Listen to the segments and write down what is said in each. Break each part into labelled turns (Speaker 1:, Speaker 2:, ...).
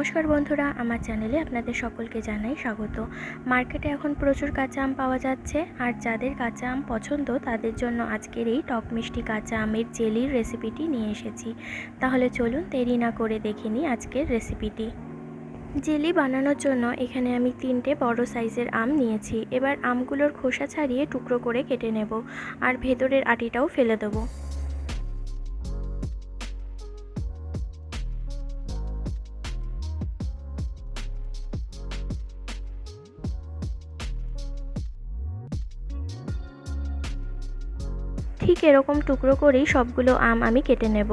Speaker 1: নমস্কার বন্ধুরা, আমার চ্যানেলে আপনাদের সকলকে জানাই স্বাগত। মার্কেটে এখন প্রচুর কাঁচা আম পাওয়া যাচ্ছে, আর যাদের কাঁচা আম পছন্দ তাদের জন্য আজকের এই টক মিষ্টি কাঁচা আমের জেলির রেসিপিটি নিয়ে এসেছি। তাহলে চলুন দেরি না করে দেখে নিই আজকের রেসিপিটি। জেলি বানানোর জন্য এখানে আমি 3টে বড় সাইজের আম নিয়েছি। এবার আমগুলোর খোসা ছাড়িয়ে টুকরো করে কেটে নেব, আর ভেতরের আটিটাও ফেলে দেবো। ঠিক এরকম টুকরো করেই সবগুলো আম আমি কেটে নেব।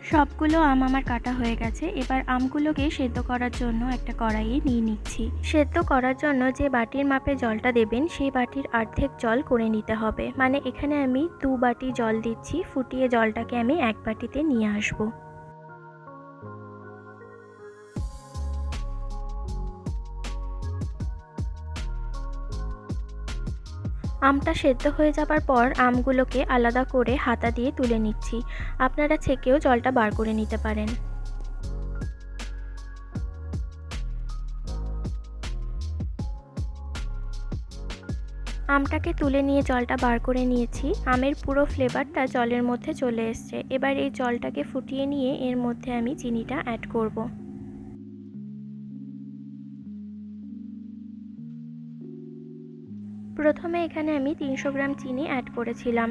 Speaker 1: সবগুলো আম আমার কাটা হয়ে গেছে। এবার আমগুলোকে সেদ্ধ করার জন্য একটা কড়াইয়ে নিয়ে নিচ্ছি। সেদ্ধ করার জন্য যে বাটির মাপে জলটা দেবেন সেই বাটির অর্ধেক জল করে নিতে হবে। মানে এখানে আমি 2 বাটি জল দিচ্ছি, ফুটিয়ে জলটাকে আমি 1 বাটিতে নিয়ে আসবো। আমটা সেদ্ধ হয়ে যাবার পর আমগুলোকে আলাদা করে হাতা দিয়ে তুলে নিচ্ছি। আপনারা ছেঁকেও জলটা বার করে নিতে পারেন। আমটাকে তুলে নিয়ে জলটা বার করে নিয়েছি। আমের পুরো ফ্লেভারটা জলের মধ্যে চলে এসছে। এবার এই জলটাকে ফুটিয়ে নিয়ে এর মধ্যে আমি চিনিটা অ্যাড করব। প্রথমে এখানে আমি 300 গ্রাম চিনি অ্যাড করেছিলাম।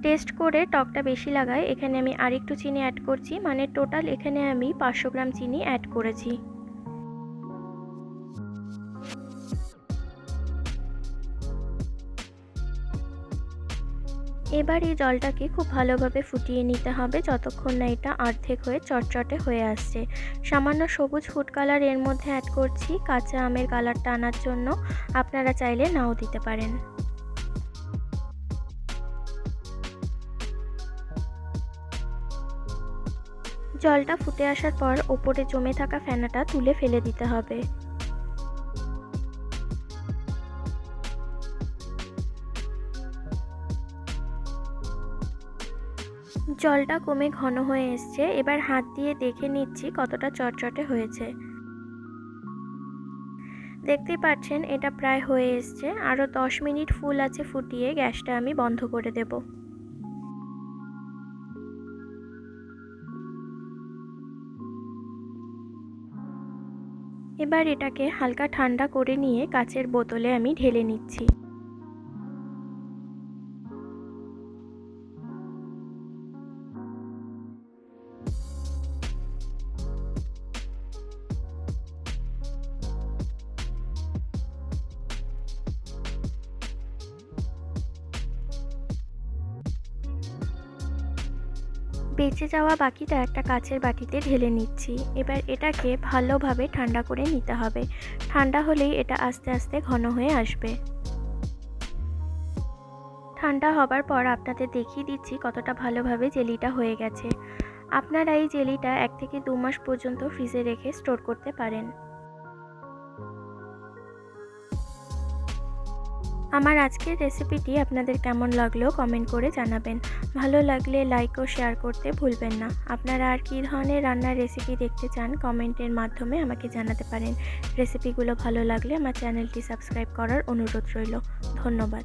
Speaker 1: টেস্ট করে টকটা বেশি লাগায় এখানে আমি আরেকটু চিনি অ্যাড করছি, মানে টোটাল এখানে আমি 500 গ্রাম চিনি অ্যাড করেছি। এবার এই জলটাকে খুব ভালোভাবে ফুটিয়ে নিতে হবে যতক্ষণ না এটা অর্ধেক হয়ে চটচটে হয়ে আসছে। সামান্য সবুজ ফুড কালার এর মধ্যে অ্যাড করছি কাঁচা আমের কালারটা আনার জন্য। আপনারা চাইলে নাও দিতে পারেন। জলটা ফুটে আসার পর ওপরে জমে থাকা ফেনাটা তুলে ফেলে দিতে হবে। জলটা কমে ঘন হয়ে এসছে। এবার হাত দিয়ে দেখে নিচ্ছি কতটা চটচটে হয়েছে। দেখতেই পাচ্ছেন এটা প্রায় হয়ে এসছে। আরও 10 মিনিট ফুল আছে ফুটিয়ে গ্যাসটা আমি বন্ধ করে দেব। এবার এটাকে হালকা ঠান্ডা করে নিয়ে কাচের বোতলে আমি ঢেলে নিচ্ছি। বেঁচে যাওয়া বাকিটা একটা কাচের বাটিতে ঢেলে নিচ্ছি। এবার এটাকে ভালোভাবে ঠান্ডা করে নিতে হবে। ঠান্ডা হলেই এটা আস্তে আস্তে ঘন হয়ে আসবে। ঠান্ডা হবার পর আপনাদের দেখিয়ে দিচ্ছি কতটা ভালোভাবে জেলিটা হয়ে গেছে। আপনারা এই জেলিটা 1 থেকে 2 মাস পর্যন্ত ফ্রিজে রেখে স্টোর করতে পারেন। আমার আজকের রেসিপিটি আপনাদের কেমন লাগলো কমেন্ট করে জানাবেন। ভালো লাগলে লাইক ও শেয়ার করতে ভুলবেন না। আপনারা আর কী ধরনের রান্নার রেসিপি দেখতে চান কমেন্টের মাধ্যমে আমাকে জানাতে পারেন। রেসিপিগুলো ভালো লাগলে আমার চ্যানেলটি সাবস্ক্রাইব করার অনুরোধ রইল। ধন্যবাদ।